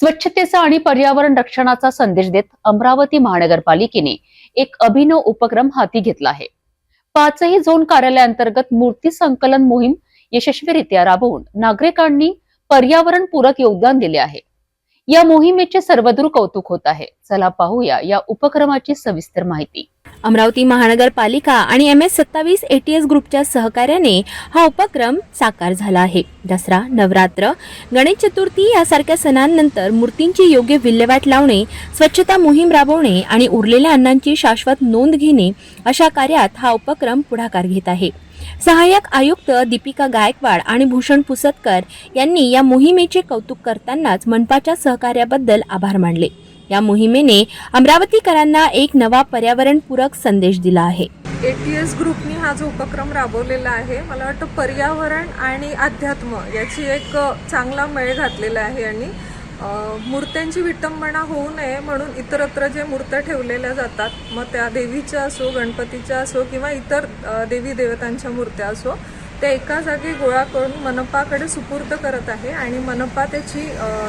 स्वच्छतेचा आणि पर्यावरण रक्षणाचा संदेश देत अमरावती महानगरपालिकेने एक अभिनव उपक्रम हाती घेतला आहे। पाचही झोन कार्यालयांतर्गत मूर्ती संकलन मोहीम यशस्वीरित्या राबवून नागरिकांनी पर्यावरणपूरक योगदान दिले आहे। या मोहिमेचे सर्वदूर कौतुक होत आहे। चला पाहूया या उपक्रमाची सविस्तर माहिती। अमरावती महानगरपालिका आणि MS27 ATS ग्रुपच्या सहकार्याने हा उपक्रम साकार झाला आहे। दसरा, नवरात्र, गणेश चतुर्थी यासारख्या सणांनंतर मूर्तींची योग्य विल्हेवाट लावणे, स्वच्छता मोहीम राबवणे आणि उरलेल्या अन्नांची शाश्वत नोंद घेणे अशा कार्यात हा उपक्रम पुढाकार घेत आहे। सहाय्यक आयुक्त दीपिका गायकवाड आणि भूषण पुसतकर यांनी या मोहिमेचे कौतुक करतानाच मनपाच्या सहकार्याबद्दल आभार मानले। या मोहिमेने अमरावतीकरांना एक नवा पर्यावरणपूरक संदेश दिला आहे। ATS ग्रुपनी हा जो उपक्रम राबवलेला आहे, मला वाटतं पर्यावरण आणि अध्यात्म याची एक चांगला मेळ घातलेला आहे आणि मूर्त्यांची विटंबना होऊ नये म्हणून इतरत्र जे मूर्त्या ठेवलेल्या जातात, मग त्या देवीच्या असो, गणपतीच्या असो किंवा इतर देवी देवतांच्या मूर्त्या असो, त्या एका जागी गोळा करून मनपाकडे सुपूर्द करत आहे आणि मनपा त्याची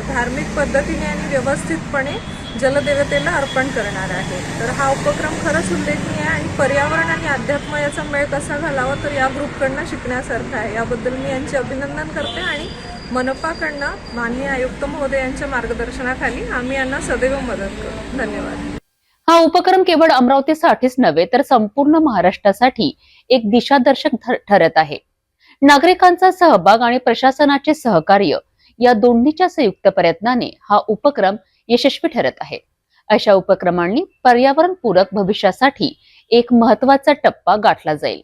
धार्मिक पद्धतीने आणि व्यवस्थितपणे जलदेवतेला अर्पण करणार आहे। तर हा उपक्रम खरंच उल्लेखनीय आहे आणि पर्यावरण आणि अध्यात्म याचा मेळ कसा घालावा तर या ग्रुपकडनं शिकण्यासारखं आहे। याबद्दल मी यांचे अभिनंदन करते आणि मनपाकडनं माननीय आयुक्त महोदय यांच्या मार्गदर्शनाखाली आम्ही यांना सदैव मदत करू। धन्यवाद। हा उपक्रम केवळ अमरावतीसाठीच नव्हे तर संपूर्ण महाराष्ट्रासाठी एक दिशादर्शक ठरत आहे। नागरिकांचा सहभाग आणि प्रशासनाचे सहकार्य या दोन्हीच्या संयुक्त प्रयत्नाने हा उपक्रम यशस्वी ठरत आहे। अशा उपक्रमांनी पर्यावरणपूरक भविष्यासाठी एक महत्त्वाचा टप्पा गाठला जाईल।